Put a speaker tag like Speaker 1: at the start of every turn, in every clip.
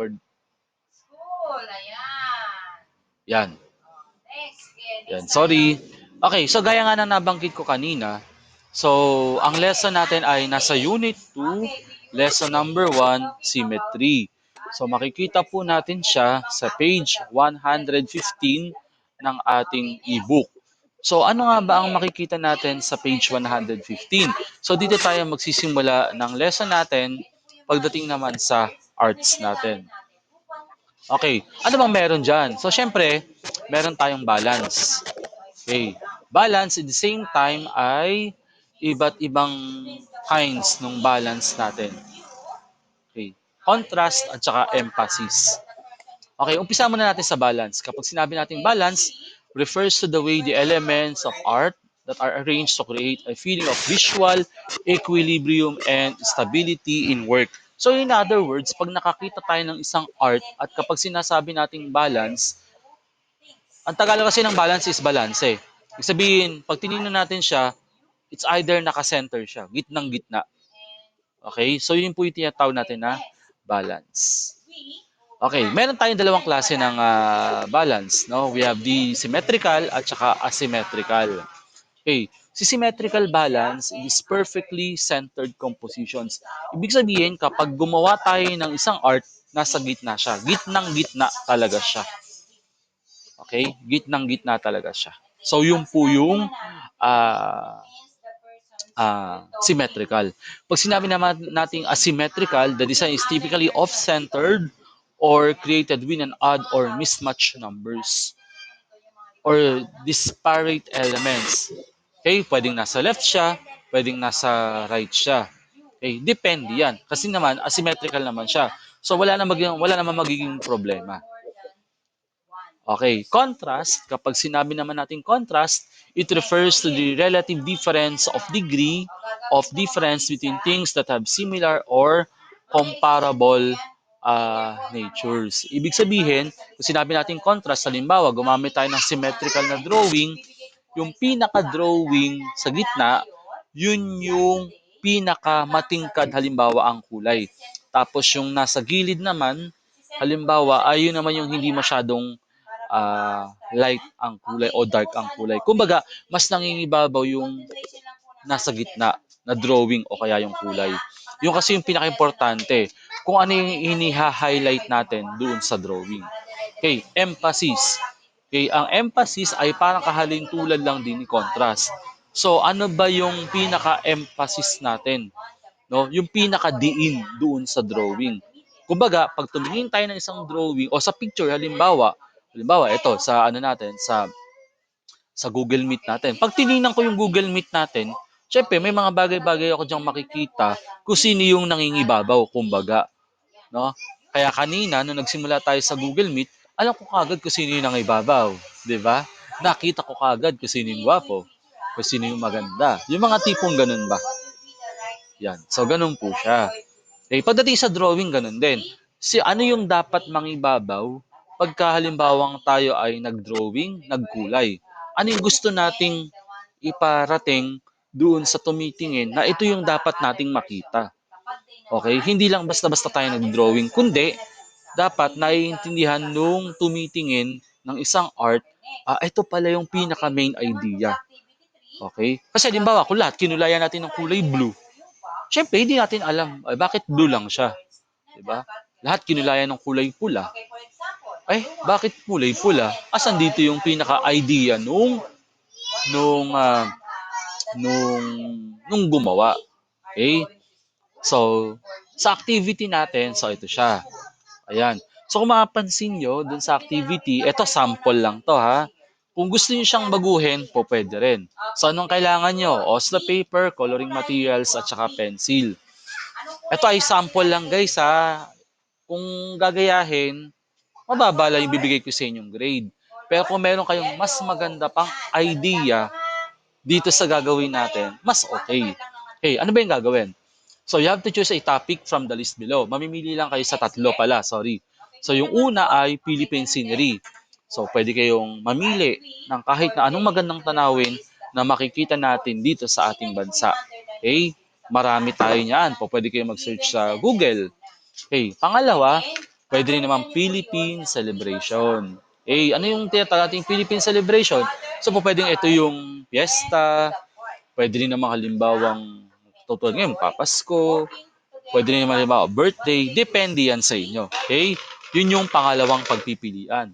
Speaker 1: School, ayan.
Speaker 2: Yan.
Speaker 1: Next, sige,
Speaker 2: Yan.
Speaker 1: next
Speaker 2: Sorry.
Speaker 1: tayo.
Speaker 2: Okay, so gaya nga na nabanggit ko kanina, so ang lesson natin ay nasa Unit 2, Lesson number 1, Symmetry. So makikita po natin siya sa page 115 ng ating ebook. So ano nga ba ang makikita natin sa page 115? So dito tayo magsisimula ng lesson natin pagdating naman sa arts natin. Okay, ano bang meron dyan? So syempre, meron tayong balance. Okay, balance at the same time ay iba't ibang kinds ng balance natin. Okay, contrast at saka emphasis. Okay, umpisa muna natin sa balance. Kapag sinabi natin balance, refers to the way the elements of art that are arranged to create a feeling of visual equilibrium and stability in work. So in other words, pag nakakita tayo ng isang art at kapag sinasabi nating balance, ang Tagalog kasi ng balance is balance eh. Ibig sabihin, pag tinignan natin siya, it's either naka-center siya, gitnang gitna. Okay? So yun po yung tinatawag natin na balance. Okay, meron tayong dalawang klase ng balance, no? We have the symmetrical at saka asymmetrical. Okay, si symmetrical balance is perfectly centered compositions. Ibig sabihin, kapag gumawa tayo ng isang art, nasa gitna siya. Gitnang gitna talaga siya. Okay? Gitnang gitna talaga siya. So yun po yung ah symmetrical. Pag sinabi naman nating asymmetrical, the design is typically off-centered or created with an odd or mismatched numbers or disparate elements. Okay, pwedeng nasa left siya, pwedeng nasa right siya. Okay, depende yan. Kasi naman, asymmetrical naman siya. So wala naman magiging problema. Okay, contrast, kapag sinabi naman natin contrast, it refers to the relative difference of degree of difference between things that have similar or comparable natures. Ibig sabihin, kung sinabi natin contrast, halimbawa, gumamit tayo ng symmetrical na drawing, yung pinaka-drawing sa gitna, yun yung pinaka-matingkad, halimbawa, ang kulay. Tapos yung nasa gilid naman, halimbawa, ayun naman yung hindi masyadong light ang kulay o dark ang kulay. Kumbaga, mas nangingibabaw yung nasa gitna na drawing o kaya yung kulay. Yung kasi yung pinaka-importante, kung ano yung iniha-highlight natin doon sa drawing. Okay, emphasis. Okay, ang emphasis ay parang kahalintulad lang din ni contrast. So, ano ba yung pinaka-emphasis natin? No, yung pinaka-diin doon sa drawing. Kumbaga, pag tumingin tayo ng isang drawing o sa picture halimbawa ito sa ano natin sa Google Meet natin. Pag tiningnan ko yung Google Meet natin, syempre may mga bagay-bagay ako diyang makikita kung sino yung nangingibabaw, kumbaga, no? Kaya kanina nung nagsimula tayo sa Google Meet, alam ko kagad kung sino yung nangibabaw, 'di ba? Nakita ko kagad kung sino yung gwapo, kung sino yung maganda. Yung mga tipong ganun ba? Yan. So ganun po siya. Eh, pagdating sa drawing, ganun din. Si ano yung dapat mangibabaw pagka halimbawang tayo ay nag-drawing, nagkulay? Ano yung gusto nating iparating doon sa tumitingin na ito yung dapat nating makita? Okay? Hindi lang basta-basta tayo nag-drawing, kundi dapat naiintindihan nung tumitingin ng isang art, ito pala yung pinaka-main idea. Okay? Kasi halimbawa, kung lahat kinulayan natin ng kulay blue, syempre, hindi natin alam bakit blue lang siya. 'Di ba? Lahat kinulayan ng kulay pula. Bakit kulay pula? Asan dito yung pinaka-idea nung ah, nung nung gumawa? Okay? So, sa activity natin, so ito siya. Ayan. So kung mapapansin nyo, dun sa activity, ito sample lang to ha. Kung gusto niyo siyang baguhin, po pwede rin. So anong kailangan nyo? Osla paper, coloring materials, at saka pencil. Ito ay sample lang guys ha. Kung gagayahin, mababa lang yung bibigay ko sa inyong grade. Pero kung meron kayong mas maganda pang idea dito sa gagawin natin, mas okay. Okay, ano ba yung gagawin? So you have to choose a topic from the list below. Mamimili lang kayo sa tatlo pala, sorry. So yung una ay Philippine scenery. So pwede kayong mamili ng kahit na anong magandang tanawin na makikita natin dito sa ating bansa. Okay? Marami tayo niyan. Pwede kayong mag-search sa Google. Okay, pangalawa, Pwede rin naman Philippine Celebration. Eh, ano yung tinatawag nating Philippine Celebration? So, po pwedeng ito yung piyesta, pwede rin naman halimbawang tutulad ngayon, papasko, pwede rin naman halimbawa birthday, depende yan sa inyo. Okay? Yun yung pangalawang pagpipilian.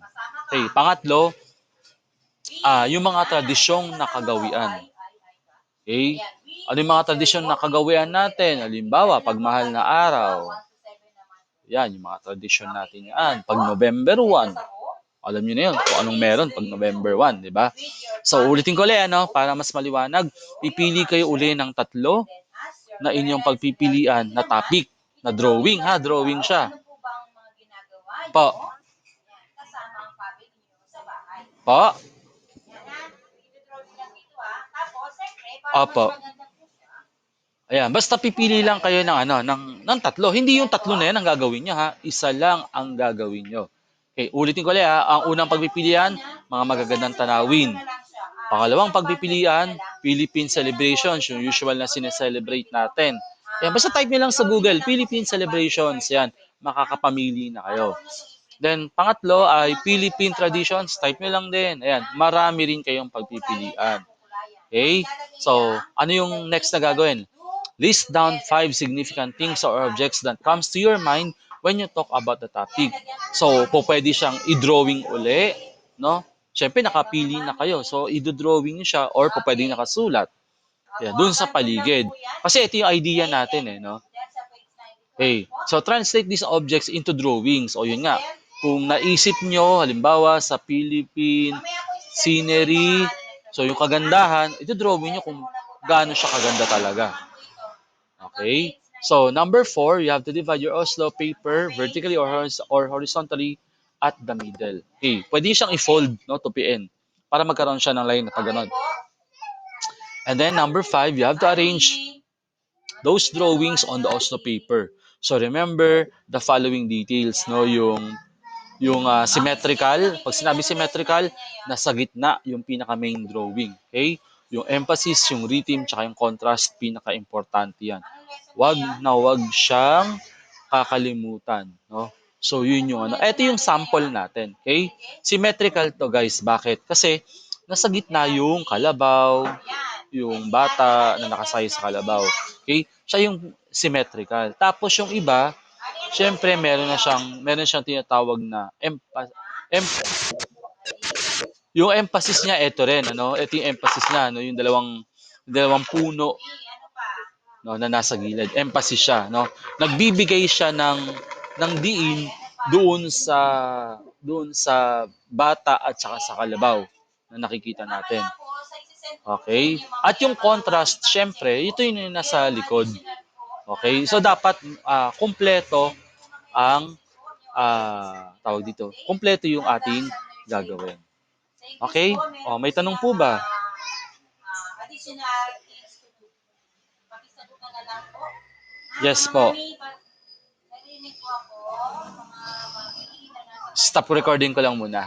Speaker 2: Okay, pangatlo, yung mga tradisyong nakagawian. Okay? Ano yung mga tradisyon na kagawian natin? Halimbawa, pag mahal na araw, yan, yung mga tradisyon natin yan. Pag November 1, alam niyo na yun kung anong meron pag November 1, di ba? So, ulitin ko ulit, ano, para mas maliwanag, pipili kayo uli ng tatlo na inyong pagpipilian na topic, na drawing, ha? Drawing siya.
Speaker 1: Ano po ba ang mga ginagawa
Speaker 2: Po.
Speaker 1: niyo? Kasama ang family niyo sa bahay.
Speaker 2: Po.
Speaker 1: Yan ha. Dito lang dito ha. Tapos, siyempre, para mas
Speaker 2: Opo.
Speaker 1: maganda po siya.
Speaker 2: Ayan, basta pipili lang kayo ng ano, ng tatlo. Hindi yung tatlo na yan ang gagawin nyo, ha? Isa lang ang gagawin nyo. Okay, ulitin ko ulit, ha. Ang unang pagpipilian, mga magagandang tanawin. Pangalawang pagpipilian, Philippine celebrations, yung usual na sineselebrate natin. Yan, basta type nyo lang sa Google, Philippine celebrations, yan, makakapamili na kayo. Then, pangatlo ay Philippine traditions, type nyo lang din. Ayan, marami rin kayong pagpipilian. Okay? So, ano yung next na gagawin? List down 5 significant things or objects that comes to your mind when you talk about the topic. So, po pwede siyang i-drawing uli, no? Siyempre, nakapili na kayo. So, i-drawing siya or po pwede nakasulat. Yeah, dun sa paligid. Kasi ito yung idea natin, eh, no? Okay. So, translate these objects into drawings. O yun nga, kung naisip nyo, halimbawa, sa Philippine scenery, so yung kagandahan, ito drawing nyo kung gaano siya kaganda talaga. Okay? So, number 4, you have to divide your Oslo paper vertically or horizontally at the middle. Okay. Pwede siyang i-fold, no, to PN para magkaroon siya ng line na pag And then, number 5, you have to arrange those drawings on the Oslo paper. So, remember the following details, no, yung symmetrical. Pag sinabi symmetrical, nasa gitna yung pinaka-main drawing. Okay? Yung emphasis, yung rhythm, tsaka yung contrast, pinaka-importante yan. Wag siyang kakalimutan. No? So, yun yung ano. Ito yung sample natin. Okay? Symmetrical to, guys. Bakit? Kasi, nasa gitna yung kalabaw, yung bata na nakasay sa kalabaw. Okay? Siya yung symmetrical. Tapos yung iba, syempre meron siyang tinatawag na yung emphasis niya ito rin, ano? Ito yung emphasis niya, no? Yung dalawang puno, no, na nasa gilid. Emphasis siya, no? Nagbibigay siya ng diin doon sa bata at saka sa kalabaw na nakikita natin. Okay? At yung contrast, syempre, ito yung nasa likod. Okay? So dapat kumpleto ang tawag dito. Kumpleto yung ating gagawin. Okay? O, may tanong po ba?
Speaker 1: Additional things to do. Pakisagutan na lang po.
Speaker 2: Yes po.
Speaker 1: Narinig po ako, mga mami na nasa
Speaker 2: Stop recording ko lang muna.